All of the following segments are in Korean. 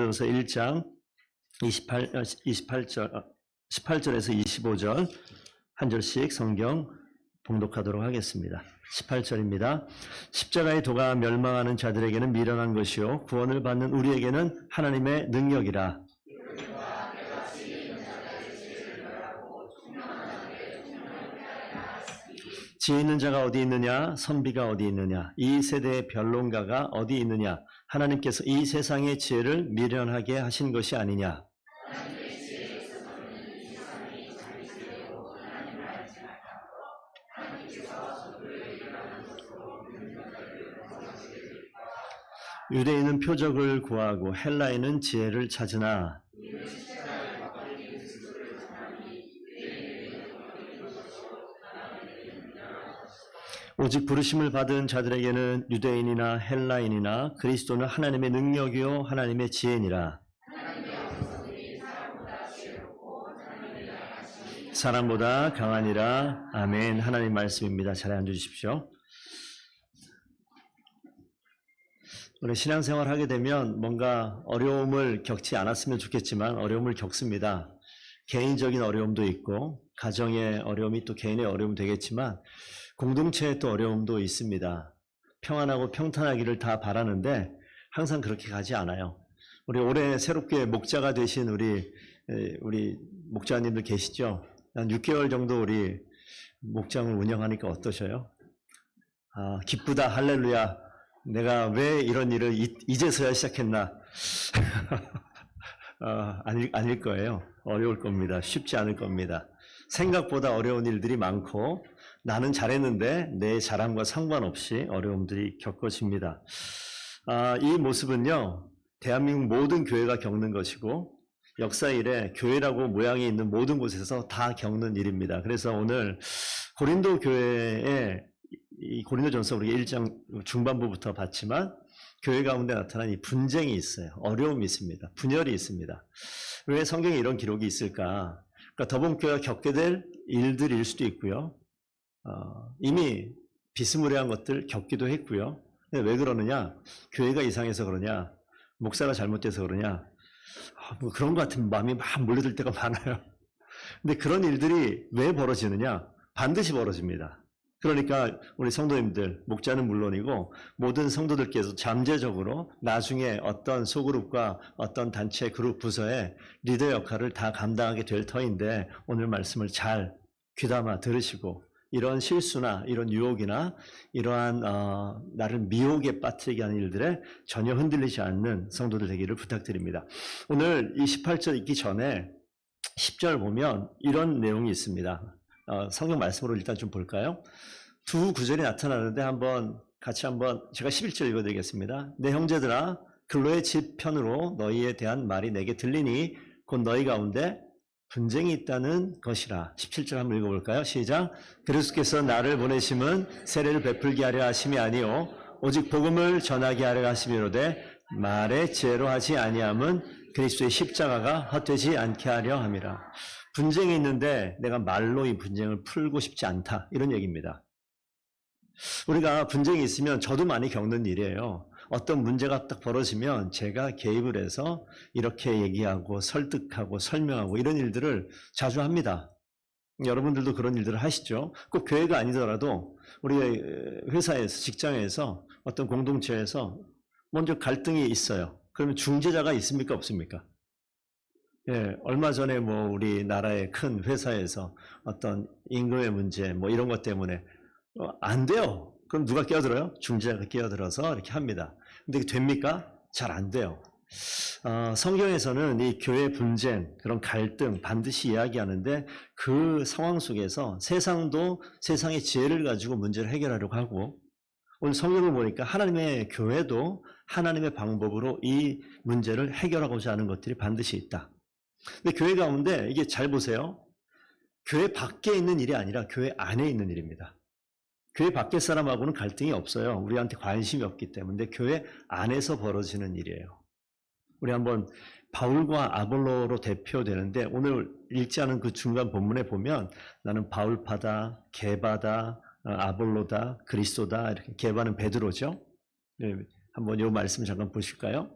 고린도전서 1장 18절에서 25절 한 절씩 성경 봉독하도록 하겠습니다. 18절입니다. 십자가의 도가 멸망하는 자들에게는 미련한 것이요 구원을 받는 우리에게는 하나님의 능력이라. 지혜 있는 자가 어디 있느냐? 선비가 어디 있느냐? 이 세대의 변론가가 어디 있느냐? 하나님께서 이 세상의 지혜를 미련하게 하신 것이 아니냐? 유대인은 표적을 구하고 헬라인은 지혜를 찾으나 오직 부르심을 받은 자들에게는 유대인이나 헬라인이나 그리스도는 하나님의 능력이요 하나님의 지혜니라. 사람보다 강하니라. 아멘. 하나님 말씀입니다. 잘 앉으십시오. 우리 신앙생활 하게 되면 뭔가 어려움을 겪지 않았으면 좋겠지만 어려움을 겪습니다. 개인적인 어려움도 있고 가정의 어려움이 또 개인의 어려움이 되겠지만 공동체의 또 어려움도 있습니다. 평안하고 평탄하기를 다 바라는데 항상 그렇게 가지 않아요. 우리 올해 새롭게 목자가 되신 우리 목자님들 계시죠? 한 6개월 정도 우리 목장을 운영하니까 어떠셔요? 기쁘다 할렐루야. 내가 왜 이런 일을 이제서야 시작했나? 아닐 거예요. 어려울 겁니다. 쉽지 않을 겁니다. 생각보다 어려운 일들이 많고 나는 잘했는데 내 잘함과 상관없이 어려움들이 겪어집니다. 이 모습은요. 대한민국 모든 교회가 겪는 것이고 역사 이래 교회라고 모양이 있는 모든 곳에서 다 겪는 일입니다. 그래서 오늘 고린도 교회의 이 고린도전서 우리가 1장 중반부부터 봤지만 교회 가운데 나타난 이 분쟁이 있어요. 어려움이 있습니다. 분열이 있습니다. 왜 성경에 이런 기록이 있을까? 그러니까 더본교회가 겪게 될 일들일 수도 있고요. 이미 비스무리한 것들 겪기도 했고요. 왜 그러느냐? 교회가 이상해서 그러냐? 목사가 잘못돼서 그러냐? 뭐 그런 것 같은 마음이 막 몰려들 때가 많아요. 근데 그런 일들이 왜 벌어지느냐? 반드시 벌어집니다. 그러니까 우리 성도님들, 목자는 물론이고 모든 성도들께서 잠재적으로 나중에 어떤 소그룹과 어떤 단체 그룹 부서의 리더 역할을 다 감당하게 될 터인데 오늘 말씀을 잘 귀담아 들으시고 이런 실수나 이런 유혹이나 이러한 나를 미혹에 빠뜨리게 하는 일들에 전혀 흔들리지 않는 성도들 되기를 부탁드립니다. 오늘 이 18절 읽기 전에 10절 보면 이런 내용이 있습니다. 성경 말씀으로 일단 좀 볼까요? 두 구절이 나타나는데 같이 제가 11절 읽어드리겠습니다. 내 형제들아 글로의 집 편으로 너희에 대한 말이 내게 들리니 곧 너희 가운데 분쟁이 있다는 것이라. 17절 한번 읽어볼까요? 시작. 그리스도께서 나를 보내심은 세례를 베풀게 하려 하심이 아니요 오직 복음을 전하게 하려 하심이로되 말의 지혜로 하지 아니함은 그리스도의 십자가가 헛되지 않게 하려 함이라. 분쟁이 있는데 내가 말로 이 분쟁을 풀고 싶지 않다. 이런 얘기입니다. 우리가 분쟁이 있으면 저도 많이 겪는 일이에요. 어떤 문제가 딱 벌어지면 제가 개입을 해서 이렇게 얘기하고 설득하고 설명하고 이런 일들을 자주 합니다. 여러분들도 그런 일들을 하시죠. 꼭 교회가 아니더라도 우리 회사에서 직장에서 어떤 공동체에서 먼저 갈등이 있어요. 그러면 중재자가 있습니까? 없습니까? 예, 얼마 전에 우리나라의 큰 회사에서 어떤 임금의 문제 이런 것 때문에 안 돼요. 그럼 누가 끼어들어요? 중재자가 끼어들어서 이렇게 합니다. 근데 이게 됩니까? 잘 안 돼요. 성경에서는 이 교회 분쟁, 그런 갈등 반드시 이야기하는데 그 상황 속에서 세상도 세상의 지혜를 가지고 문제를 해결하려고 하고 오늘 성경을 보니까 하나님의 교회도 하나님의 방법으로 이 문제를 해결하고자 하는 것들이 반드시 있다. 근데 교회 가운데 이게 잘 보세요. 교회 밖에 있는 일이 아니라 교회 안에 있는 일입니다. 교회 밖의 사람하고는 갈등이 없어요. 우리한테 관심이 없기 때문에 교회 안에서 벌어지는 일이에요. 우리 한번 바울과 아볼로로 대표되는데 오늘 읽지 않은 그 중간 본문에 보면 나는 바울파다, 게바다, 아볼로다, 그리스도다 이렇게 게바는 베드로죠. 네, 한번 이 말씀 잠깐 보실까요?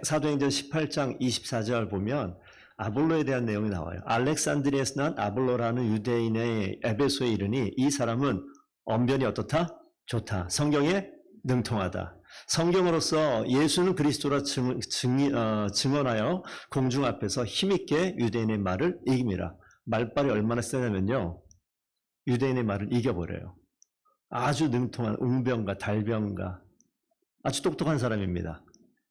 사도행전 18장 24절 보면 아볼로에 대한 내용이 나와요. 알렉산드리아에서 난 아볼로라는 유대인의 에베소에 이르니 이 사람은 언변이 어떻다? 좋다. 성경에 능통하다. 성경으로서 예수는 그리스도라 증언하여 공중 앞에서 힘있게 유대인의 말을 이깁니다. 말빨이 얼마나 세냐면요. 유대인의 말을 이겨버려요. 아주 능통한 웅병가 달병가 아주 똑똑한 사람입니다.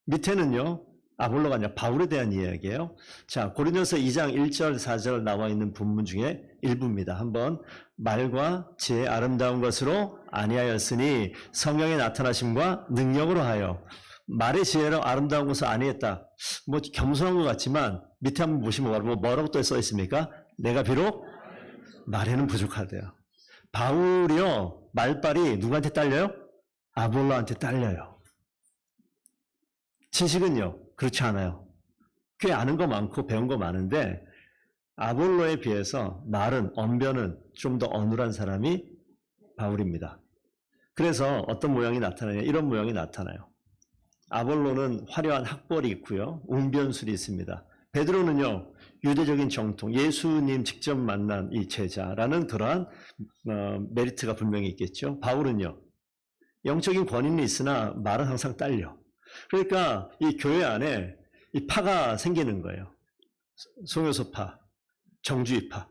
밑에는요. 아볼로가 아니라 바울에 대한 이야기예요. 자, 고린도서 2장 1절 4절 나와 있는 본문 중에 일부입니다. 한번 말과 지혜 아름다운 것으로 아니하였으니 성령의 나타나심과 능력으로 하여 말의 지혜로 아름다운 것을 아니했다. 뭐 겸손한 것 같지만 밑에 한번 보시면 뭐라고 또 써 있습니까? 내가 비록 말에는 부족하대요. 바울이요. 말빨이 누구한테 딸려요? 아볼로한테 딸려요. 지식은요. 그렇지 않아요. 꽤 아는 거 많고 배운 거 많은데 아볼로에 비해서 말은 언변은 좀 더 어눌한 사람이 바울입니다. 그래서 어떤 모양이 나타나냐 이런 모양이 나타나요. 아볼로는 화려한 학벌이 있고요. 웅변술이 있습니다. 베드로는요. 유대적인 정통, 예수님 직접 만난 이 제자라는 그러한 메리트가 분명히 있겠죠. 바울은요. 영적인 권위는 있으나 말은 항상 딸려. 그러니까 이 교회 안에 이 파가 생기는 거예요. 송요소파, 정주의파,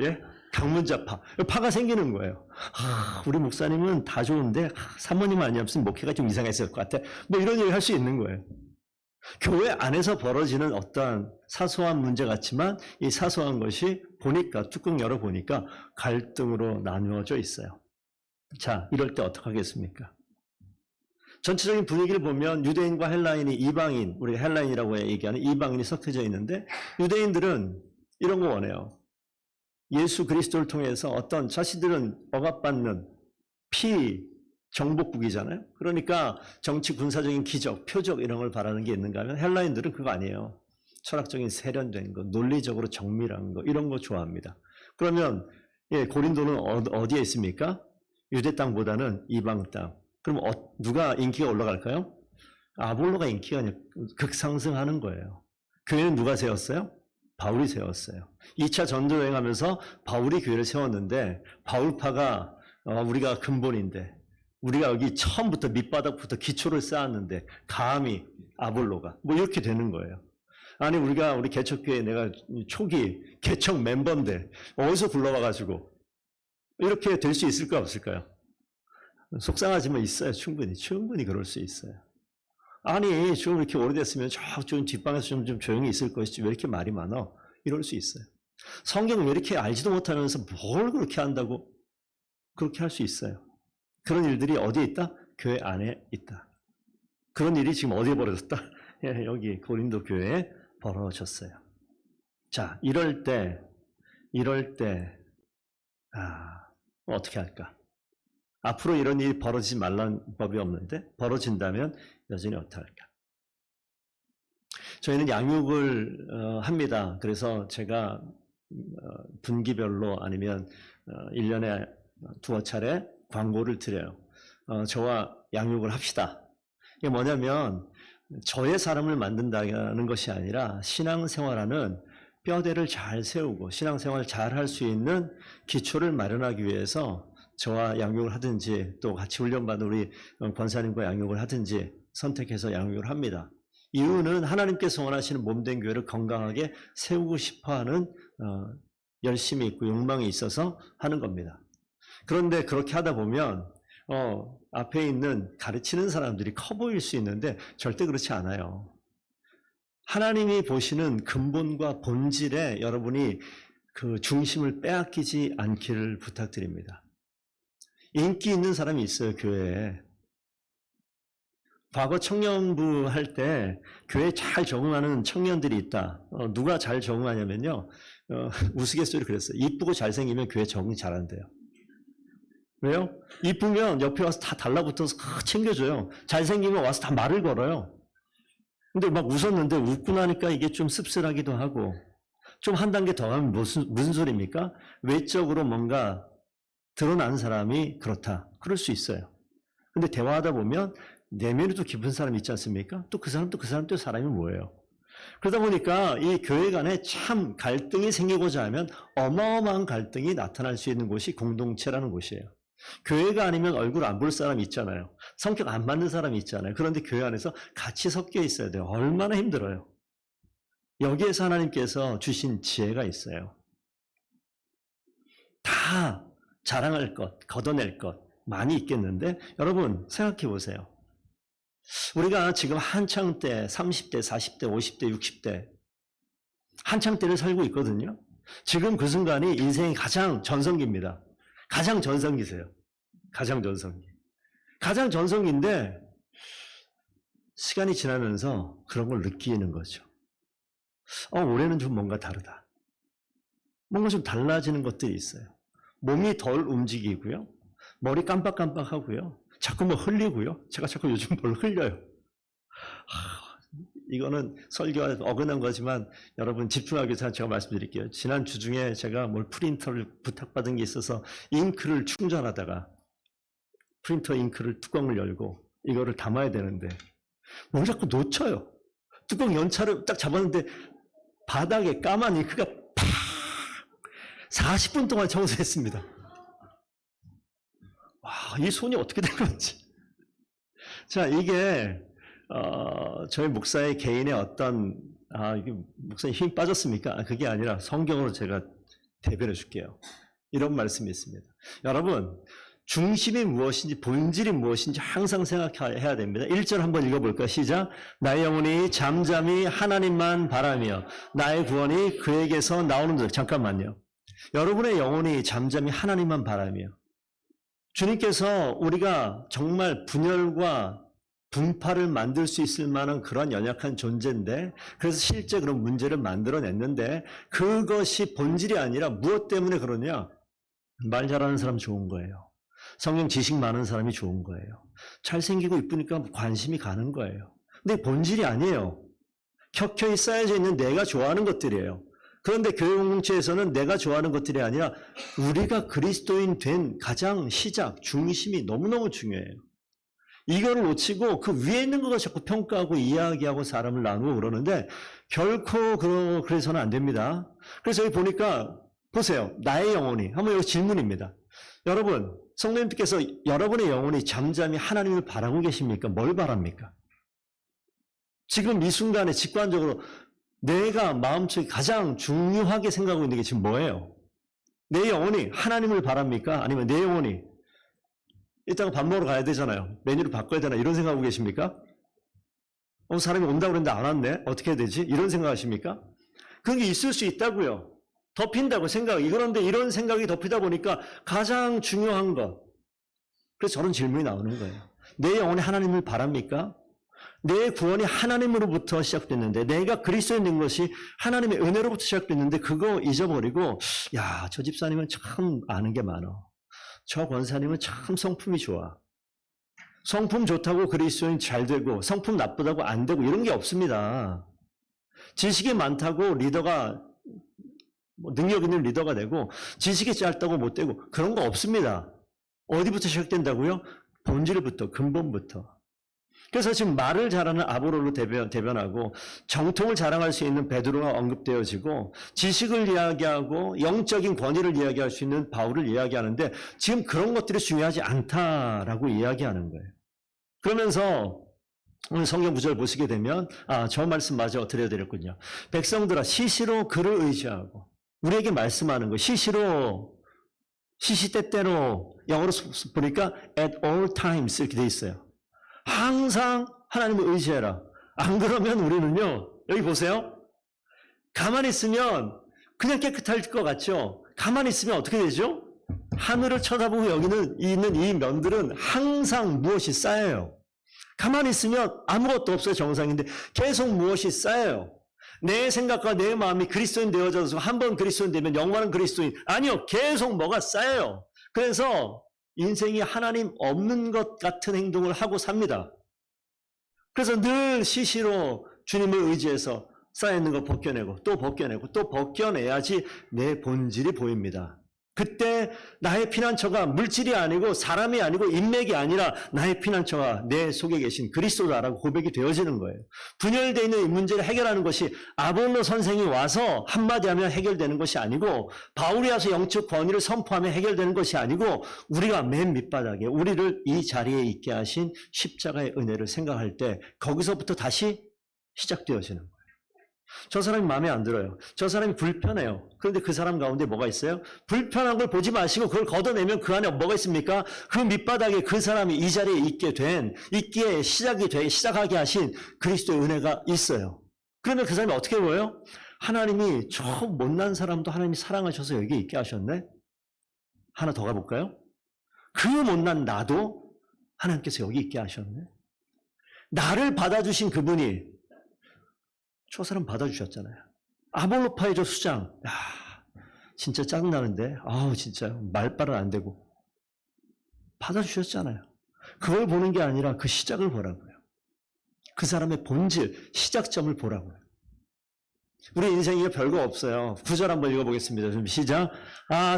예? 강문자파, 파가 생기는 거예요. 우리 목사님은 다 좋은데 사모님 아니었으면 목회가 좀 이상했을 것 같아. 뭐 이런 얘기 할 수 있는 거예요. 교회 안에서 벌어지는 어떠한 사소한 문제 같지만 이 사소한 것이 보니까 뚜껑 열어보니까 갈등으로 나누어져 있어요. 자, 이럴 때 어떻게 하겠습니까? 전체적인 분위기를 보면 유대인과 헬라인이 이방인, 우리가 헬라인이라고 얘기하는 이방인이 섞여져 있는데 유대인들은 이런 거 원해요. 예수 그리스도를 통해서 어떤 자신들은 억압받는 정복국이잖아요. 그러니까 정치 군사적인 기적, 표적 이런 걸 바라는 게 있는가 하면 헬라인들은 그거 아니에요. 철학적인 세련된 거, 논리적으로 정밀한 거 이런 거 좋아합니다. 그러면 고린도는 어디에 있습니까? 유대 땅보다는 이방 땅. 그럼 누가 인기가 올라갈까요? 아볼로가 인기가 극상승하는 거예요. 교회는 누가 세웠어요? 바울이 세웠어요. 2차 전도 여행하면서 바울이 교회를 세웠는데 바울파가 우리가 근본인데 우리가 여기 처음부터 밑바닥부터 기초를 쌓았는데 감히 아볼로가 뭐 이렇게 되는 거예요. 아니 우리 개척교회 내가 초기 개척 멤버인데 어디서 불러와가지고 이렇게 될 수 있을까 없을까요? 속상하지만 있어요. 충분히 그럴 수 있어요. 아니 좀 이렇게 오래됐으면 좀 뒷방에서 좀 조용히 있을 것이지 왜 이렇게 말이 많아? 이럴 수 있어요. 성경 왜 이렇게 알지도 못하면서 뭘 그렇게 한다고? 그렇게 할 수 있어요. 그런 일들이 어디에 있다? 교회 안에 있다. 그런 일이 지금 어디에 벌어졌다? 여기 고린도 교회에 벌어졌어요. 자, 이럴 때 어떻게 할까? 앞으로 이런 일이 벌어지지 말라는 법이 없는데 벌어진다면 여전히 어떻게 할까? 저희는 양육을 합니다. 그래서 제가 분기별로 아니면 1년에 두어 차례 광고를 드려요. 저와 양육을 합시다. 이게 뭐냐면 저의 사람을 만든다는 것이 아니라 신앙생활하는 뼈대를 잘 세우고 신앙생활을 잘 할 수 있는 기초를 마련하기 위해서 저와 양육을 하든지 또 같이 훈련받은 우리 권사님과 양육을 하든지 선택해서 양육을 합니다. 이유는 하나님께서 원하시는 몸된 교회를 건강하게 세우고 싶어하는 열심이 있고 욕망이 있어서 하는 겁니다. 그런데 그렇게 하다 보면 앞에 있는 가르치는 사람들이 커 보일 수 있는데 절대 그렇지 않아요. 하나님이 보시는 근본과 본질에 여러분이 그 중심을 빼앗기지 않기를 부탁드립니다. 인기 있는 사람이 있어요, 교회에. 과거 청년부 할 때 교회에 잘 적응하는 청년들이 있다. 누가 잘 적응하냐면요. 우스갯소리를 그랬어요. 이쁘고 잘생기면 교회 적응 잘한대요. 왜요? 이쁘면 옆에 와서 다 달라붙어서 챙겨줘요. 잘생기면 와서 다 말을 걸어요. 근데 막 웃었는데 웃고 나니까 이게 좀 씁쓸하기도 하고 좀 한 단계 더 가면 무슨 소리입니까? 외적으로 뭔가 드러난 사람이 그렇다. 그럴 수 있어요. 근데 대화하다 보면 내면에도 깊은 사람이 있지 않습니까? 또 그 사람 또 사람이 뭐예요? 그러다 보니까 이 교회 간에 참 갈등이 생기고자 하면 어마어마한 갈등이 나타날 수 있는 곳이 공동체라는 곳이에요. 교회가 아니면 얼굴 안 볼 사람이 있잖아요. 성격 안 맞는 사람이 있잖아요. 그런데 교회 안에서 같이 섞여 있어야 돼요. 얼마나 힘들어요. 여기에서 하나님께서 주신 지혜가 있어요. 다 자랑할 것, 걷어낼 것 많이 있겠는데 여러분 생각해 보세요. 우리가 지금 한창 때 30대, 40대, 50대, 60대 한창 때를 살고 있거든요. 지금 그 순간이 인생의 가장 전성기입니다. 가장 전성기세요. 가장 전성기. 가장 전성기인데 시간이 지나면서 그런 걸 느끼는 거죠. 올해는 좀 뭔가 다르다. 뭔가 좀 달라지는 것들이 있어요. 몸이 덜 움직이고요. 머리 깜빡깜빡하고요. 자꾸 뭐 흘리고요. 제가 자꾸 요즘 뭘 흘려요. 이거는 설교와 어긋난 거지만 여러분 집중하기 위해서 제가 말씀드릴게요. 지난 주 중에 제가 뭘 프린터를 부탁받은 게 있어서 잉크를 충전하다가 프린터 잉크를 뚜껑을 열고 이거를 담아야 되는데 뭘 자꾸 놓쳐요. 뚜껑 연차를 딱 잡았는데 바닥에 까만 잉크가 팍 40분 동안 청소했습니다. 와, 이 손이 어떻게 된 건지. 자, 이게 저희 목사의 개인의 어떤 이게 목사님 힘 빠졌습니까? 그게 아니라 성경으로 제가 대변해 줄게요. 이런 말씀이 있습니다. 여러분, 중심이 무엇인지 본질이 무엇인지 항상 생각해야 됩니다. 1절 한번 읽어볼까요? 시작. 나의 영혼이 잠잠히 하나님만 바라며 나의 구원이 그에게서 나오는 것. 잠깐만요. 여러분의 영혼이 잠잠히 하나님만 바라며 주님께서 우리가 정말 분열과 분파를 만들 수 있을 만한 그런 연약한 존재인데 그래서 실제 그런 문제를 만들어냈는데 그것이 본질이 아니라 무엇 때문에 그러냐? 말 잘하는 사람 좋은 거예요. 성경 지식 많은 사람이 좋은 거예요. 잘생기고 이쁘니까 관심이 가는 거예요. 근데 본질이 아니에요. 켜켜이 쌓여져 있는 내가 좋아하는 것들이에요. 그런데 교회 공동체에서는 내가 좋아하는 것들이 아니라 우리가 그리스도인 된 가장 시작, 중심이 너무너무 중요해요. 이거를 놓치고 그 위에 있는 것을 자꾸 평가하고 이야기하고 사람을 나누고 그러는데 결코 그래서는 안 됩니다. 그래서 여기 보니까 보세요. 나의 영혼이. 한번 여기 질문입니다. 여러분, 성령님께서 여러분의 영혼이 잠잠히 하나님을 바라고 계십니까? 뭘 바랍니까? 지금 이 순간에 직관적으로 내가 마음속에 가장 중요하게 생각하고 있는 게 지금 뭐예요? 내 영혼이 하나님을 바랍니까? 아니면 내 영혼이 이따가 밥 먹으러 가야 되잖아요. 메뉴를 바꿔야 되나? 이런 생각하고 계십니까? 사람이 온다고 그랬는데 안 왔네? 어떻게 해야 되지? 이런 생각하십니까? 그런 게 있을 수 있다고요. 덮인다고 생각. 그런데 이런 생각이 덮이다 보니까 가장 중요한 것. 그래서 저런 질문이 나오는 거예요. 내 영혼이 하나님을 바랍니까? 내 구원이 하나님으로부터 시작됐는데 내가 그리스도인 된 것이 하나님의 은혜로부터 시작됐는데 그거 잊어버리고 야, 저 집사님은 참 아는 게 많아. 저 권사님은 참 성품이 좋아. 성품 좋다고 그리스도인 잘 되고 성품 나쁘다고 안 되고 이런 게 없습니다. 지식이 많다고 리더가 능력 있는 리더가 되고 지식이 짧다고 못 되고 그런 거 없습니다. 어디부터 시작된다고요? 본질부터 근본부터. 그래서 지금 말을 잘하는 아볼로로 대변하고 정통을 자랑할 수 있는 베드로가 언급되어지고 지식을 이야기하고 영적인 권위를 이야기할 수 있는 바울을 이야기하는데 지금 그런 것들이 중요하지 않다라고 이야기하는 거예요. 그러면서 오늘 성경 구절 보시게 되면 저 말씀 마저 드려드렸군요. 백성들아 시시로 그를 의지하고 우리에게 말씀하는 거 시시때때로 영어로 보니까 at all times 이렇게 돼 있어요. 항상 하나님을 의지해라. 안 그러면 우리는요. 여기 보세요. 가만히 있으면 그냥 깨끗할 것 같죠. 가만히 있으면 어떻게 되죠? 하늘을 쳐다보고 여기는 있는 이 면들은 항상 무엇이 쌓여요. 가만히 있으면 아무것도 없어요. 정상인데 계속 무엇이 쌓여요. 내 생각과 내 마음이 그리스도인 되어져서 한 번 그리스도인 되면 영원한 그리스도인. 아니요. 계속 뭐가 쌓여요. 그래서 인생이 하나님 없는 것 같은 행동을 하고 삽니다. 그래서 늘 시시로 주님을 의지해서 쌓여있는 거 벗겨내고 또 벗겨내고 또 벗겨내야지 내 본질이 보입니다. 그때 나의 피난처가 물질이 아니고 사람이 아니고 인맥이 아니라 나의 피난처가 내 속에 계신 그리스도다라고 고백이 되어지는 거예요. 분열되어 있는 이 문제를 해결하는 것이 아볼로 선생이 와서 한마디 하면 해결되는 것이 아니고 바울이 와서 영적 권위를 선포하면 해결되는 것이 아니고 우리가 맨 밑바닥에 우리를 이 자리에 있게 하신 십자가의 은혜를 생각할 때 거기서부터 다시 시작되어지는 거예요. 저 사람이 마음에 안 들어요. 저 사람이 불편해요. 그런데 그 사람 가운데 뭐가 있어요? 불편한 걸 보지 마시고 그걸 걷어내면 그 안에 뭐가 있습니까? 그 밑바닥에 그 사람이 이 자리에 있기에 시작하게 하신 그리스도의 은혜가 있어요. 그러면 그 사람이 어떻게 보여요? 하나님이 저 못난 사람도 하나님이 사랑하셔서 여기 있게 하셨네? 하나 더 가볼까요? 그 못난 나도 하나님께서 여기 있게 하셨네? 나를 받아주신 그분이 저 사람 받아주셨잖아요. 아볼로파의 저 수장, 야, 진짜 짜증나는데, 진짜 말빨은 안 되고 받아주셨잖아요. 그걸 보는 게 아니라 그 시작을 보라고요. 그 사람의 본질, 시작점을 보라고요. 우리 인생이 별거 없어요. 9절 한번 읽어보겠습니다. 좀 시작.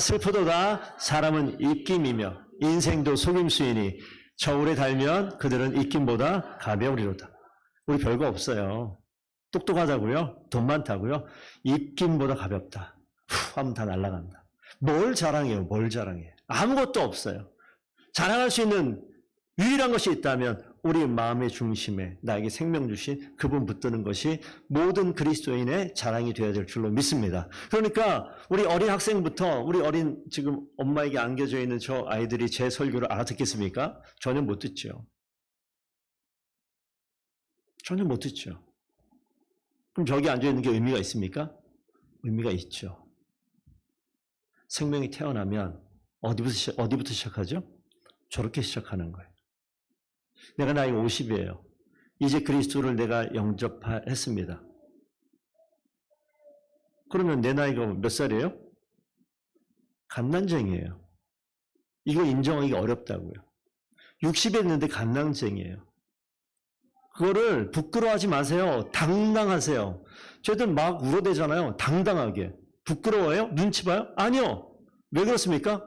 슬프도다 사람은 입김이며 인생도 속임수이니 저울에 달면 그들은 입김보다 가벼우리로다. 우리 별거 없어요. 똑똑하다고요? 돈 많다고요? 입김보다 가볍다. 하면 다 날아간다. 뭘 자랑해요? 뭘 자랑해? 아무것도 없어요. 자랑할 수 있는 유일한 것이 있다면 우리 마음의 중심에 나에게 생명 주신 그분 붙드는 것이 모든 그리스도인의 자랑이 되어야 될 줄로 믿습니다. 그러니까 우리 어린 학생부터 우리 어린 지금 엄마에게 안겨져 있는 저 아이들이 제 설교를 알아듣겠습니까? 전혀 못 듣죠. 전혀 못 듣죠. 그럼 저기 앉아있는 게 의미가 있습니까? 의미가 있죠. 생명이 태어나면 어디부터 시작하죠? 저렇게 시작하는 거예요. 내가 나이 50이에요. 이제 그리스도를 내가 영접했습니다. 그러면 내 나이가 몇 살이에요? 갓난쟁이에요. 이거 인정하기 어렵다고요. 60에 됐는데 갓난쟁이에요. 그거를 부끄러워하지 마세요. 당당하세요. 저희들 막 울어대잖아요. 당당하게. 부끄러워요? 눈치 봐요? 아니요. 왜 그렇습니까?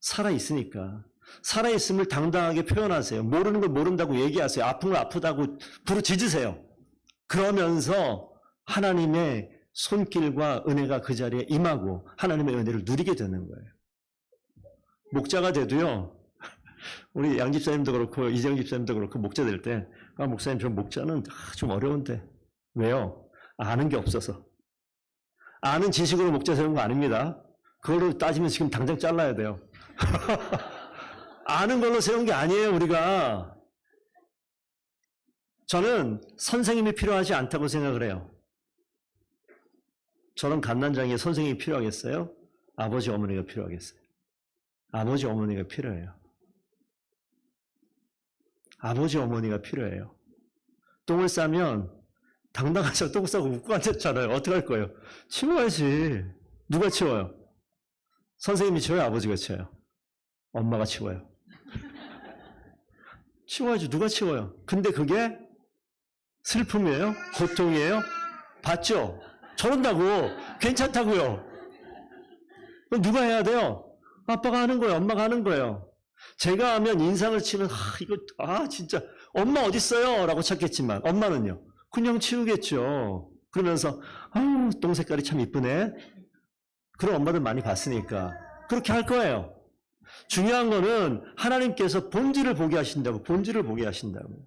살아있으니까. 살아있음을 당당하게 표현하세요. 모르는 걸 모른다고 얘기하세요. 아픈 걸 아프다고 부르짖으세요. 그러면서 하나님의 손길과 은혜가 그 자리에 임하고 하나님의 은혜를 누리게 되는 거예요. 목자가 돼도요. 우리 양 집사님도 그렇고 이재영 집사님도 그렇고 목자 될 때 목사님 저 목자는 좀 어려운데 왜요? 아는 게 없어서. 아는 지식으로 목자 세운 거 아닙니다. 그걸로 따지면 지금 당장 잘라야 돼요. 아는 걸로 세운 게 아니에요, 우리가. 저는 선생님이 필요하지 않다고 생각을 해요. 저런 갓난장이에 선생님이 필요하겠어요? 아버지, 어머니가 필요하겠어요? 아버지, 어머니가 필요해요. 아버지, 어머니가 필요해요. 똥을 싸면 당당하셔 똥 싸고 웃고 앉았잖아요. 어떡할 거예요? 치워야지. 누가 치워요? 선생님이 치워요? 아버지가 치워요? 엄마가 치워요. 치워야지. 누가 치워요? 근데 그게 슬픔이에요? 고통이에요? 봤죠? 저런다고. 괜찮다고요. 그럼 누가 해야 돼요? 아빠가 하는 거예요. 엄마가 하는 거예요. 제가 하면 인상을 치면 진짜 엄마 어딨어요? 라고 찾겠지만 엄마는요. 그냥 치우겠죠. 그러면서 똥 색깔이 참 이쁘네. 그런 엄마들 많이 봤으니까 그렇게 할 거예요. 중요한 거는 하나님께서 본질을 보게 하신다고. 본질을 보게 하신다고요.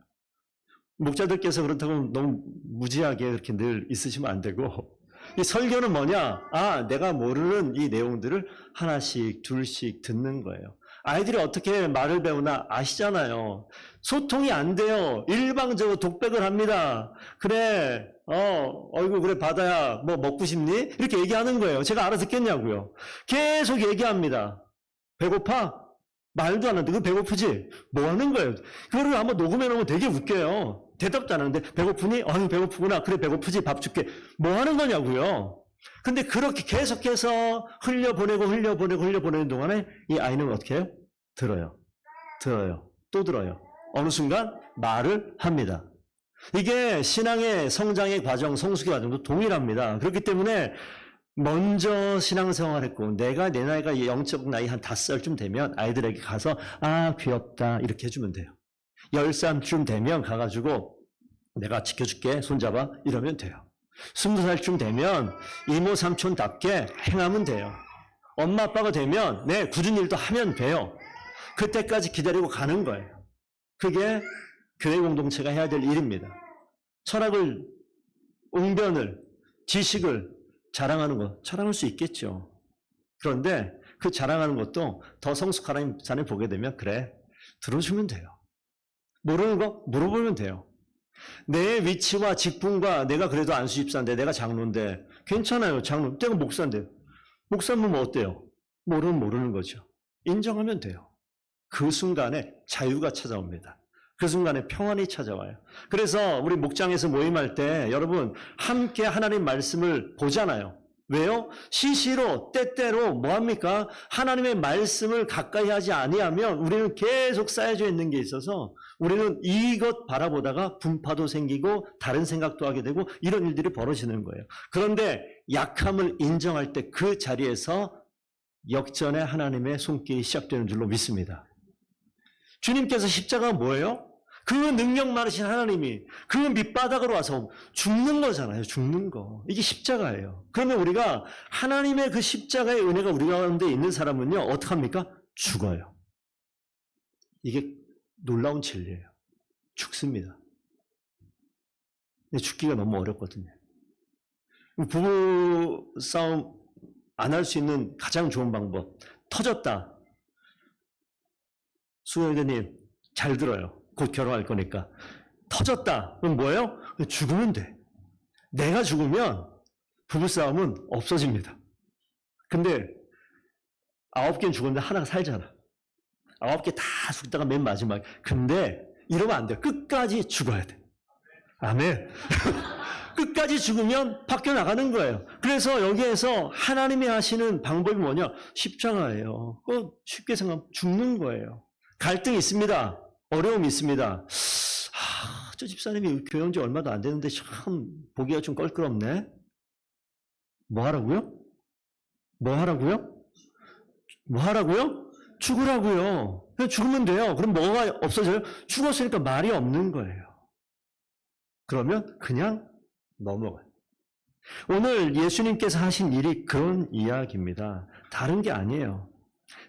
목자들께서 그렇다고 너무 무지하게 그렇게 늘 있으시면 안 되고 이 설교는 뭐냐? 내가 모르는 이 내용들을 하나씩 둘씩 듣는 거예요. 아이들이 어떻게 말을 배우나 아시잖아요. 소통이 안 돼요. 일방적으로 독백을 합니다. 그래, 어이구 그래 바다야 뭐 먹고 싶니? 이렇게 얘기하는 거예요. 제가 알아듣겠냐고요. 계속 얘기합니다. 배고파? 말도 안 하는데 그 배고프지? 뭐 하는 거예요? 그거를 한번 녹음해 놓으면 되게 웃겨요. 대답도 안 하는데 배고프니? 배고프구나. 그래 배고프지? 밥 줄게. 뭐 하는 거냐고요. 근데 그렇게 계속해서 흘려보내는 동안에 이 아이는 어떻게 해요? 들어요. 또 들어요. 어느 순간 말을 합니다. 이게 신앙의 성장의 과정, 성숙의 과정도 동일합니다. 그렇기 때문에 먼저 신앙생활했고 내가 내 나이가 영적 나이 한 5살쯤 되면 아이들에게 가서 아 귀엽다 이렇게 해주면 돼요. 10살쯤 되면 가가지고 내가 지켜줄게 손잡아 이러면 돼요. 20살쯤 되면 이모 삼촌답게 행하면 돼요. 엄마 아빠가 되면 네 굳은 일도 하면 돼요. 그때까지 기다리고 가는 거예요. 그게 교회 공동체가 해야 될 일입니다. 철학을, 웅변을, 지식을 자랑하는 것, 자랑할 수 있겠죠. 그런데 그 자랑하는 것도 더 성숙한 하나님 자녀 보게 되면 그래, 들어주면 돼요. 모르는 거 물어보면 돼요. 내 위치와 직분과 내가 그래도 안수 집사인데 내가 장로인데 괜찮아요. 장로, 내가 목사인데 목사면 뭐 어때요? 모르는 거죠. 인정하면 돼요. 그 순간에 자유가 찾아옵니다. 그 순간에 평안이 찾아와요. 그래서 우리 목장에서 모임할 때 여러분 함께 하나님 말씀을 보잖아요. 왜요? 시시로 때때로 뭐합니까? 하나님의 말씀을 가까이 하지 아니하면 우리는 계속 쌓여져 있는 게 있어서 우리는 이것 바라보다가 분파도 생기고 다른 생각도 하게 되고 이런 일들이 벌어지는 거예요. 그런데 약함을 인정할 때 그 자리에서 역전의 하나님의 손길이 시작되는 줄로 믿습니다. 주님께서 십자가가 뭐예요? 그 능력 많으신 하나님이 그 밑바닥으로 와서 죽는 거잖아요. 죽는 거. 이게 십자가예요. 그러면 우리가 하나님의 그 십자가의 은혜가 우리 가운데 있는 사람은요. 어떡합니까? 죽어요. 이게 놀라운 진리예요. 죽습니다. 근데 죽기가 너무 어렵거든요. 부부 싸움 안 할 수 있는 가장 좋은 방법. 터졌다. 수호회장님 잘 들어요. 곧 결혼할 거니까. 터졌다. 그럼 뭐예요? 죽으면 돼. 내가 죽으면 부부싸움은 없어집니다. 근데 9개는 죽었는데 하나가 살잖아. 9개 다 죽다가 맨 마지막에. 근데 이러면 안 돼. 끝까지 죽어야 돼. 아멘. 끝까지 죽으면 밖에 나가는 거예요. 그래서 여기에서 하나님이 하시는 방법이 뭐냐? 십자가예요. 쉽게 생각하면 죽는 거예요. 갈등이 있습니다. 어려움이 있습니다. 저 집사님이 교회 온 지 얼마도 안 되는데 참 보기가 좀 껄끄럽네. 뭐 하라고요? 뭐 하라고요? 뭐 하라고요? 죽으라고요. 그냥 죽으면 돼요. 그럼 뭐가 없어져요? 죽었으니까 말이 없는 거예요. 그러면 그냥 넘어가요. 오늘 예수님께서 하신 일이 그런 이야기입니다. 다른 게 아니에요.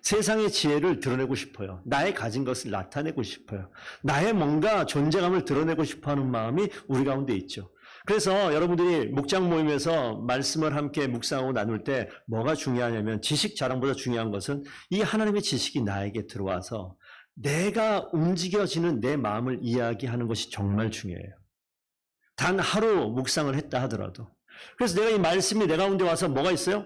세상의 지혜를 드러내고 싶어요. 나의 가진 것을 나타내고 싶어요. 나의 뭔가 존재감을 드러내고 싶어하는 마음이 우리 가운데 있죠. 그래서 여러분들이 목장 모임에서 말씀을 함께 묵상하고 나눌 때 뭐가 중요하냐면 지식 자랑보다 중요한 것은 이 하나님의 지식이 나에게 들어와서 내가 움직여지는 내 마음을 이야기하는 것이 정말 중요해요. 단 하루 묵상을 했다 하더라도. 그래서 내가 이 말씀이 내 가운데 와서 뭐가 있어요?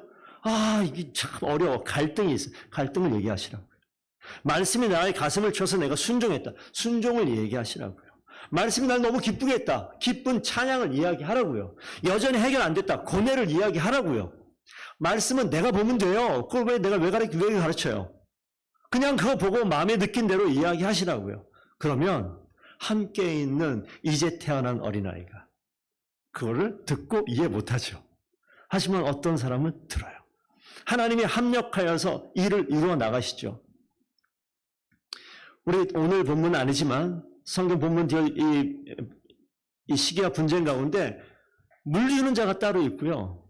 이게 참 어려워. 갈등이 있어. 갈등을 얘기하시라고요. 말씀이 나의 가슴을 쳐서 내가 순종했다. 순종을 얘기하시라고요. 말씀이 날 너무 기쁘게 했다. 기쁜 찬양을 이야기하라고요. 여전히 해결 안 됐다. 고뇌를 이야기하라고요. 말씀은 내가 보면 돼요. 그걸 왜 가르쳐요? 그냥 그거 보고 마음에 느낀 대로 이야기하시라고요. 그러면 함께 있는 이제 태어난 어린아이가 그거를 듣고 이해 못하죠. 하지만 어떤 사람은 들어요. 하나님이 합력하여서 일을 이루어 나가시죠. 우리 오늘 본문은 아니지만 성경 본문 뒤에 이 시기와 분쟁 가운데 물 주는 자가 따로 있고요.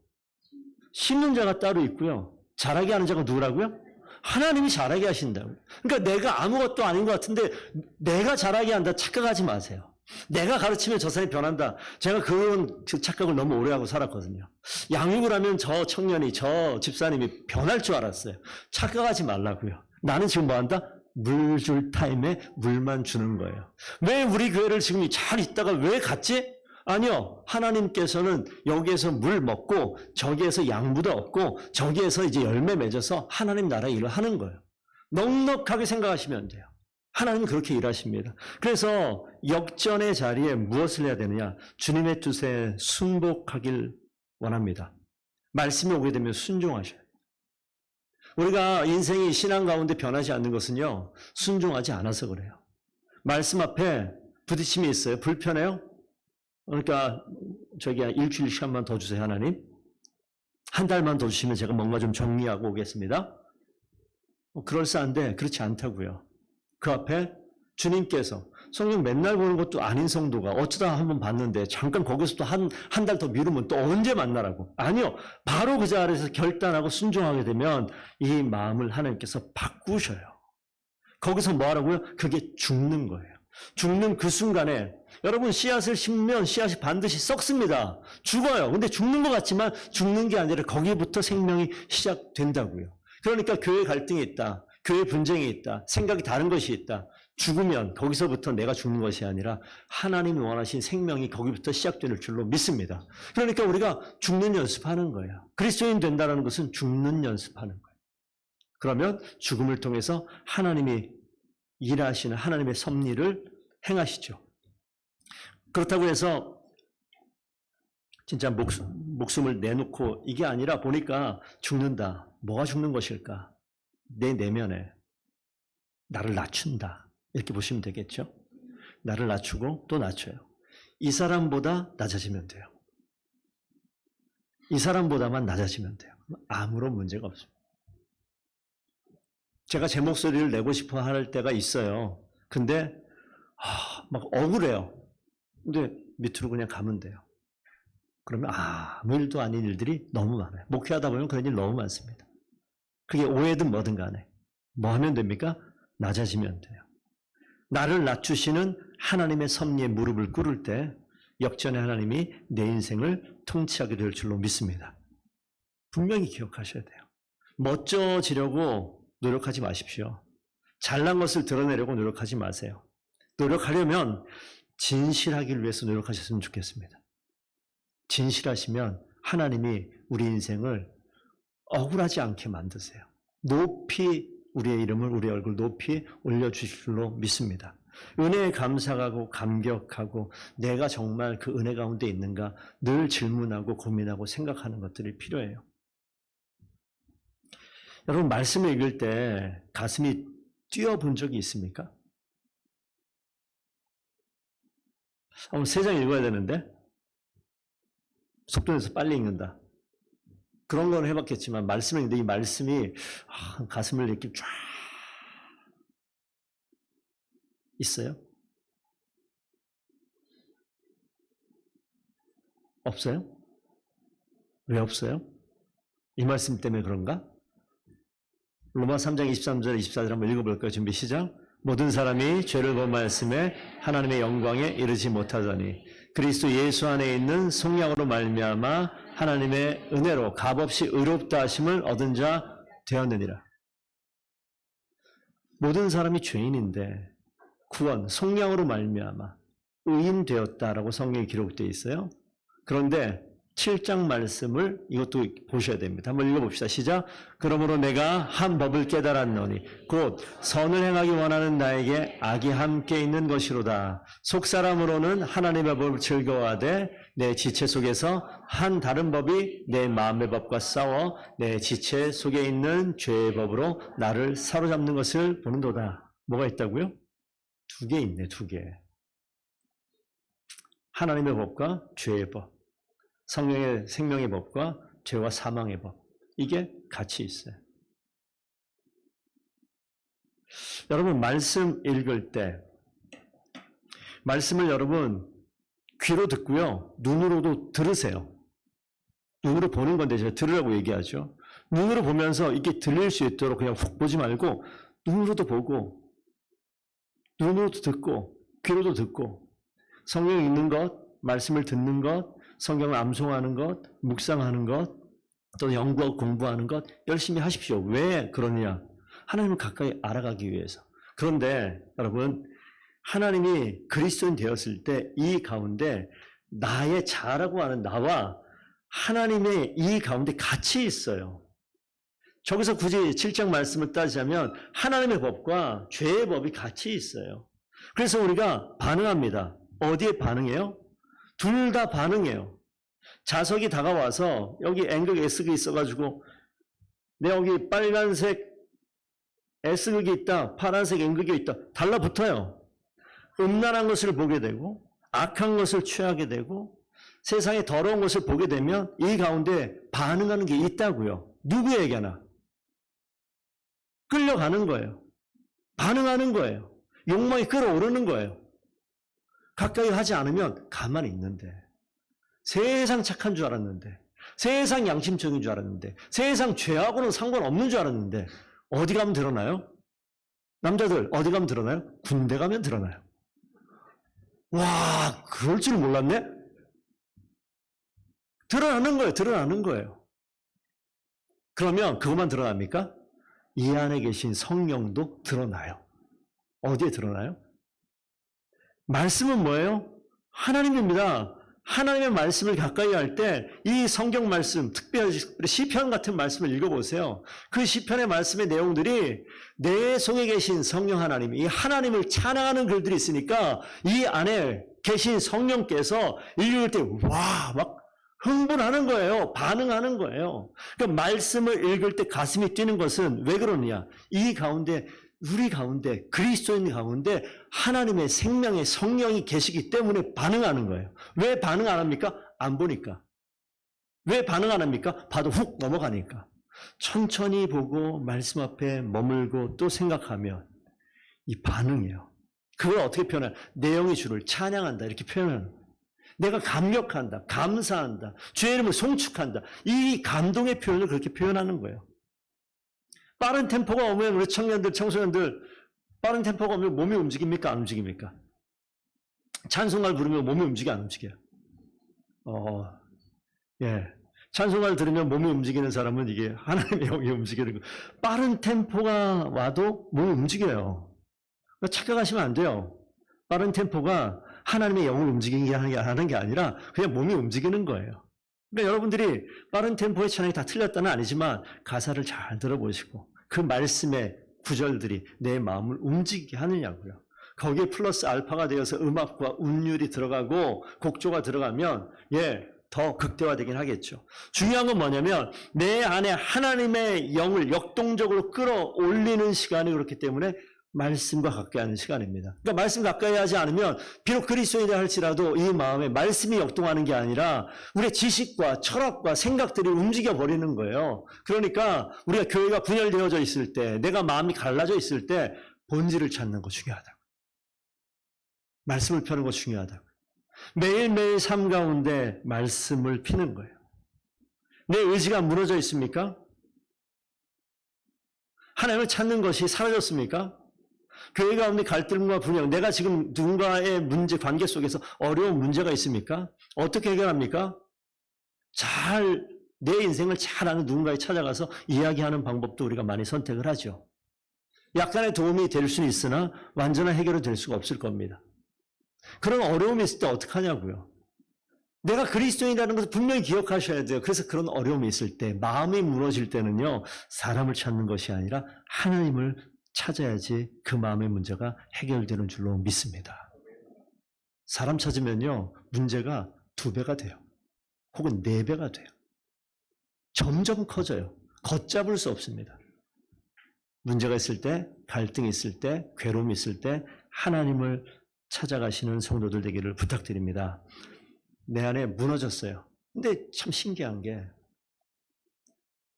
심는 자가 따로 있고요. 자라게 하는 자가 누구라고요? 하나님이 자라게 하신다고요. 그러니까 내가 아무것도 아닌 것 같은데 내가 자라게 한다 착각하지 마세요. 내가 가르치면 저 사람이 변한다. 제가 그 착각을 너무 오래 하고 살았거든요. 양육을 하면 저 청년이, 저 집사님이 변할 줄 알았어요. 착각하지 말라고요. 나는 지금 뭐 한다? 물 줄 타임에 물만 주는 거예요. 왜 우리 교회를 지금 잘 있다가 왜 갔지? 아니요. 하나님께서는 여기에서 물 먹고 저기에서 양부도 얻고 저기에서 이제 열매 맺어서 하나님 나라 일을 하는 거예요. 넉넉하게 생각하시면 돼요. 하나님은 그렇게 일하십니다. 그래서 역전의 자리에 무엇을 해야 되느냐? 주님의 뜻에 순복하길 원합니다. 말씀이 오게 되면 순종하셔야 돼요. 우리가 인생이 신앙 가운데 변하지 않는 것은요. 순종하지 않아서 그래요. 말씀 앞에 부딪힘이 있어요. 불편해요? 그러니까 저기 일주일 시간만 더 주세요, 하나님. 한 달만 더 주시면 제가 뭔가 좀 정리하고 오겠습니다. 그럴싸한데 그렇지 않다고요. 그 앞에 주님께서 성경 맨날 보는 것도 아닌 성도가 어쩌다 한번 봤는데 잠깐 거기서 또 한 달 더 미루면 또 언제 만나라고. 아니요. 바로 그 자리에서 결단하고 순종하게 되면 이 마음을 하나님께서 바꾸셔요. 거기서 뭐 하라고요? 그게 죽는 거예요. 죽는 그 순간에 여러분 씨앗을 심으면 씨앗이 반드시 썩습니다. 죽어요. 근데 죽는 것 같지만 죽는 게 아니라 거기부터 생명이 시작된다고요. 그러니까 교회 갈등이 있다. 교회 분쟁이 있다. 생각이 다른 것이 있다. 죽으면 거기서부터 내가 죽는 것이 아니라 하나님이 원하신 생명이 거기부터 시작될 줄로 믿습니다. 그러니까 우리가 죽는 연습하는 거예요. 그리스도인 된다는 것은 죽는 연습하는 거예요. 그러면 죽음을 통해서 하나님이 일하시는 하나님의 섭리를 행하시죠. 그렇다고 해서 진짜 목숨을 내놓고 이게 아니라 보니까 죽는다. 뭐가 죽는 것일까? 내 내면에 나를 낮춘다. 이렇게 보시면 되겠죠. 나를 낮추고 또 낮춰요. 이 사람보다 낮아지면 돼요. 이 사람보다만 낮아지면 돼요. 아무런 문제가 없습니다. 제가 제 목소리를 내고 싶어 할 때가 있어요. 근데 막 억울해요. 근데 밑으로 그냥 가면 돼요. 그러면 아무 일도 아닌 일들이 너무 많아요. 목회하다 보면 그런 일 너무 많습니다. 그게 오해든 뭐든 간에 뭐 하면 됩니까? 낮아지면 돼요. 나를 낮추시는 하나님의 섭리에 무릎을 꿇을 때 역전의 하나님이 내 인생을 통치하게 될 줄로 믿습니다. 분명히 기억하셔야 돼요. 멋져지려고 노력하지 마십시오. 잘난 것을 드러내려고 노력하지 마세요. 노력하려면 진실하기를 위해서 노력하셨으면 좋겠습니다. 진실하시면 하나님이 우리 인생을 억울하지 않게 만드세요. 높이 우리의 이름을, 우리의 얼굴 높이 올려주실 줄로 믿습니다. 은혜에 감사하고 감격하고 내가 정말 그 은혜 가운데 있는가 늘 질문하고 고민하고 생각하는 것들이 필요해요. 여러분 말씀을 읽을 때 가슴이 뛰어본 적이 있습니까? 한번 3장 읽어야 되는데 속도 내서 빨리 읽는다. 그런 건 해봤겠지만 말씀을 읽는데 이 말씀이 가슴을 이렇게 쫙 있어요? 없어요? 왜 없어요? 이 말씀 때문에 그런가? 로마 3장 23절 24절 한번 읽어볼까요? 준비 시작. 모든 사람이 죄를 범하였음에 하나님의 영광에 이르지 못하더니 그리스도 예수 안에 있는 속량으로 말미암아 하나님의 은혜로 값없이 의롭다 하심을 얻은 자 되었느니라. 모든 사람이 죄인인데 구원, 속량으로 말미암아 의인 되었다라고 성경에 기록되어 있어요. 그런데 7장 말씀을 이것도 보셔야 됩니다. 한번 읽어봅시다. 시작. 그러므로 내가 한 법을 깨달았노니 곧 선을 행하기 원하는 나에게 악이 함께 있는 것이로다. 속사람으로는 하나님의 법을 즐거워하되 내 지체 속에서 한 다른 법이 내 마음의 법과 싸워 내 지체 속에 있는 죄의 법으로 나를 사로잡는 것을 보는도다. 뭐가 있다고요? 2개 있네. 2개. 하나님의 법과 죄의 법. 성령의 생명의 법과 죄와 사망의 법. 이게 같이 있어요. 여러분 말씀 읽을 때 말씀을 여러분 귀로 듣고요. 눈으로도 들으세요. 눈으로 보는 건데 제가 들으라고 얘기하죠. 눈으로 보면서 이게 들릴 수 있도록 그냥 훅 보지 말고 눈으로도 보고 눈으로도 듣고 귀로도 듣고 성경 읽는 것, 말씀을 듣는 것, 성경을 암송하는 것, 묵상하는 것, 또 연구하고 공부하는 것 열심히 하십시오. 왜 그러냐? 하나님을 가까이 알아가기 위해서. 그런데 여러분 하나님이 그리스도인 되었을 때 이 가운데 나의 자라고 하는 나와 하나님의 이 가운데 같이 있어요. 저기서 굳이 7장 말씀을 따지자면 하나님의 법과 죄의 법이 같이 있어요. 그래서 우리가 반응합니다. 어디에 반응해요? 둘 다 반응해요. 자석이 다가와서 여기 N극, S극이 있어가지고 내 여기 빨간색 S극이 있다, 파란색 N극이 있다. 달라붙어요. 음란한 것을 보게 되고 악한 것을 취하게 되고 세상의 더러운 것을 보게 되면 이 가운데 반응하는 게 있다고요. 누구에게나. 끌려가는 거예요. 반응하는 거예요. 욕망이 끌어오르는 거예요. 가까이 하지 않으면 가만히 있는데, 세상 착한 줄 알았는데, 세상 양심적인 줄 알았는데, 세상 죄하고는 상관없는 줄 알았는데, 어디 가면 드러나요? 남자들 어디 가면 드러나요? 군대 가면 드러나요. 와, 그럴 줄 몰랐네? 드러나는 거예요. 드러나는 거예요. 그러면 그것만 드러납니까? 이 안에 계신 성령도 드러나요. 어디에 드러나요? 말씀은 뭐예요? 하나님입니다. 하나님의 말씀을 가까이 할 때 이 성경 말씀, 특별히 시편 같은 말씀을 읽어보세요. 그 시편의 말씀의 내용들이 내 속에 계신 성령 하나님, 이 하나님을 찬양하는 글들이 있으니까 이 안에 계신 성령께서 읽을 때 와, 막 흥분하는 거예요. 반응하는 거예요. 그러니까 말씀을 읽을 때 가슴이 뛰는 것은 왜 그러느냐? 이 가운데, 우리 가운데, 그리스도인 가운데 하나님의 생명의 성령이 계시기 때문에 반응하는 거예요. 왜 반응 안 합니까? 안 보니까. 왜 반응 안 합니까? 봐도 훅 넘어가니까. 천천히 보고 말씀 앞에 머물고 또 생각하면 이 반응이에요. 그걸 어떻게 표현해요? 내 영이 주를 찬양한다 이렇게 표현하는 거예요. 내가 감격한다, 감사한다, 주의 이름을 송축한다. 이 감동의 표현을 그렇게 표현하는 거예요. 빠른 템포가 오면 우리 청년들, 청소년들 빠른 템포가 오면 몸이 움직입니까? 안 움직입니까? 찬송가를 부르면 몸이 움직여 안 움직여요? 예. 찬송가를 들으면 몸이 움직이는 사람은 이게 하나님의 영이 움직이는 거. 빠른 템포가 와도 몸이 움직여요. 착각하시면 안 돼요. 빠른 템포가 하나님의 영을 움직이게 하는 게 아니라 그냥 몸이 움직이는 거예요. 그러니까 여러분들이 빠른 템포의 찬양이 다 틀렸다는 아니지만 가사를 잘 들어보시고 그 말씀의 구절들이 내 마음을 움직이게 하느냐고요. 거기에 플러스 알파가 되어서 음악과 운율이 들어가고 곡조가 들어가면 더 극대화되긴 하겠죠. 중요한 건 뭐냐면 내 안에 하나님의 영을 역동적으로 끌어올리는 시간이 그렇기 때문에 말씀과 가까이 하는 시간입니다. 그러니까 말씀 가까이 하지 않으면 비록 그리스도인이라 할지라도 이 마음에 말씀이 역동하는 게 아니라 우리의 지식과 철학과 생각들이 움직여 버리는 거예요. 그러니까 우리가 교회가 분열되어져 있을 때, 내가 마음이 갈라져 있을 때 본질을 찾는 거 중요하다고. 말씀을 펴는 거 중요하다고. 매일매일 삶 가운데 말씀을 피는 거예요. 내 의지가 무너져 있습니까? 하나님을 찾는 것이 사라졌습니까? 교회 가운데 갈등과 분열, 내가 지금 누군가의 문제, 관계 속에서 어려운 문제가 있습니까? 어떻게 해결합니까? 내 인생을 잘 아는 누군가에 찾아가서 이야기하는 방법도 우리가 많이 선택을 하죠. 약간의 도움이 될 수는 있으나 완전한 해결은 될 수가 없을 겁니다. 그런 어려움이 있을 때 어떡하냐고요. 내가 그리스도인이라는 것을 분명히 기억하셔야 돼요. 그래서 그런 어려움이 있을 때, 마음이 무너질 때는요, 사람을 찾는 것이 아니라 하나님을 찾아야지 그 마음의 문제가 해결되는 줄로 믿습니다. 사람 찾으면요, 문제가 2배가 돼요. 혹은 4배가 돼요. 점점 커져요. 걷잡을 수 없습니다. 문제가 있을 때, 갈등이 있을 때, 괴로움이 있을 때 하나님을 찾아가시는 성도들 되기를 부탁드립니다. 내 안에 무너졌어요. 근데 참 신기한 게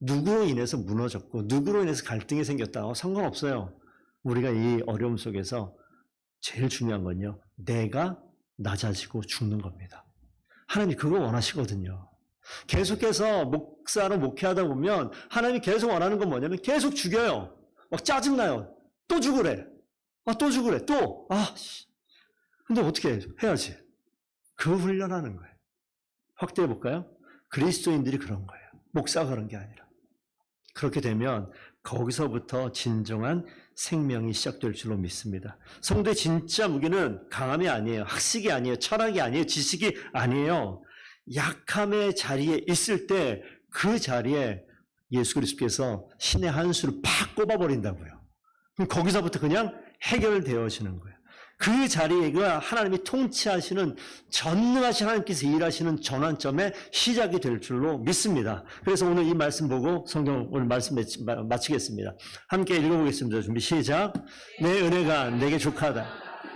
누구로 인해서 무너졌고 누구로 인해서 갈등이 생겼다. 상관없어요. 우리가 이 어려움 속에서 제일 중요한 건요. 내가 낮아지고 죽는 겁니다. 하나님이 그거 원하시거든요. 계속해서 목사로 목회하다 보면 하나님이 계속 원하는 건 뭐냐면 계속 죽여요. 막 짜증나요. 또 죽으래. 또 죽으래. 또. 근데 어떻게 해야지? 그 훈련하는 거예요. 확대해 볼까요? 그리스도인들이 그런 거예요. 목사가 그런 게 아니라. 그렇게 되면 거기서부터 진정한 생명이 시작될 줄로 믿습니다. 성도의 진짜 무기는 강함이 아니에요. 학식이 아니에요. 철학이 아니에요. 지식이 아니에요. 약함의 자리에 있을 때 그 자리에 예수 그리스도께서 신의 한 수를 팍 꼽아버린다고요. 그럼 거기서부터 그냥 해결되어지는 거예요. 그 자리가 하나님이 통치하시는 전능하신 하나님께서 일하시는 전환점의 시작이 될 줄로 믿습니다. 그래서 오늘 이 말씀 보고 성경 오늘 말씀 마치겠습니다. 함께 읽어보겠습니다. 준비 시작. 내 은혜가 내게 족하다.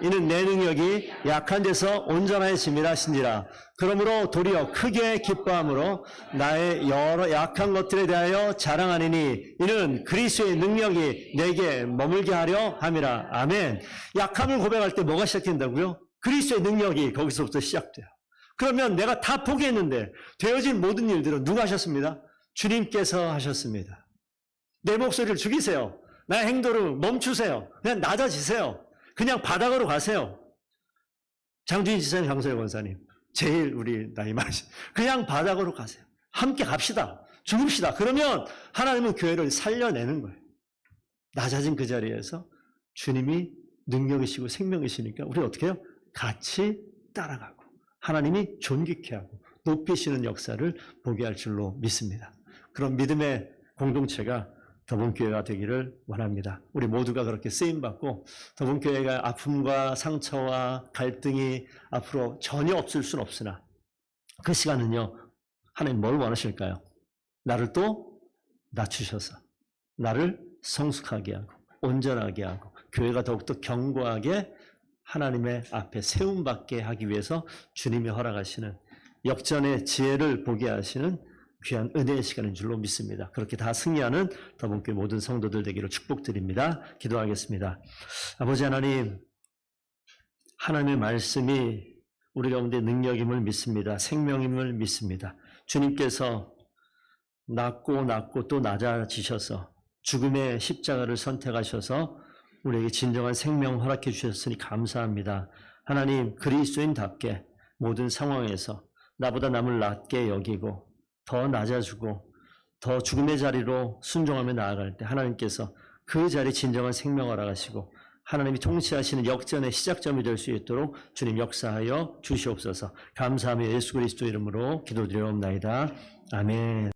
이는 내 능력이 약한 데서 온전해짐이라 하시니라. 그러므로 도리어 크게 기뻐함으로 나의 여러 약한 것들에 대하여 자랑하리니 이는 그리스도의 능력이 내게 머물게 하려 함이라. 아멘. 약함을 고백할 때 뭐가 시작된다고요? 그리스도의 능력이 거기서부터 시작돼요. 그러면 내가 다 포기했는데 되어진 모든 일들은 누가 하셨습니다? 주님께서 하셨습니다. 내 목소리를 죽이세요. 나의 행동을 멈추세요. 그냥 낮아지세요. 그냥 바닥으로 가세요. 장준희 지사님, 강소영 권사님, 제일 우리 나이 많으신, 그냥 바닥으로 가세요. 함께 갑시다. 죽읍시다. 그러면 하나님은 교회를 살려내는 거예요. 낮아진 그 자리에서 주님이 능력이시고 생명이시니까 우리 어떻게 해요? 같이 따라가고 하나님이 존귀케 하고 높이시는 역사를 보게 할 줄로 믿습니다. 그런 믿음의 공동체가 더본교회가 되기를 원합니다. 우리 모두가 그렇게 쓰임받고 더본교회가 아픔과 상처와 갈등이 앞으로 전혀 없을 수는 없으나 그 시간은요, 하나님 뭘 원하실까요? 나를 또 낮추셔서 나를 성숙하게 하고 온전하게 하고 교회가 더욱더 견고하게 하나님의 앞에 세움받게 하기 위해서 주님이 허락하시는 역전의 지혜를 보게 하시는 귀한 은혜의 시간인 줄로 믿습니다. 그렇게 다 승리하는 더본교회 모든 성도들 되기를 축복드립니다. 기도하겠습니다. 아버지 하나님, 하나님의 말씀이 우리 가운데 능력임을 믿습니다. 생명임을 믿습니다. 주님께서 낮고 또 낮아지셔서 죽음의 십자가를 선택하셔서 우리에게 진정한 생명 허락해 주셨으니 감사합니다. 하나님, 그리스도인답게 모든 상황에서 나보다 남을 낮게 여기고 더 낮아지고 더 죽음의 자리로 순종하며 나아갈 때 하나님께서 그 자리 진정한 생명을 허락하시고 하나님이 통치하시는 역전의 시작점이 될 수 있도록 주님 역사하여 주시옵소서. 감사하며 예수 그리스도 이름으로 기도드리옵나이다. 아멘.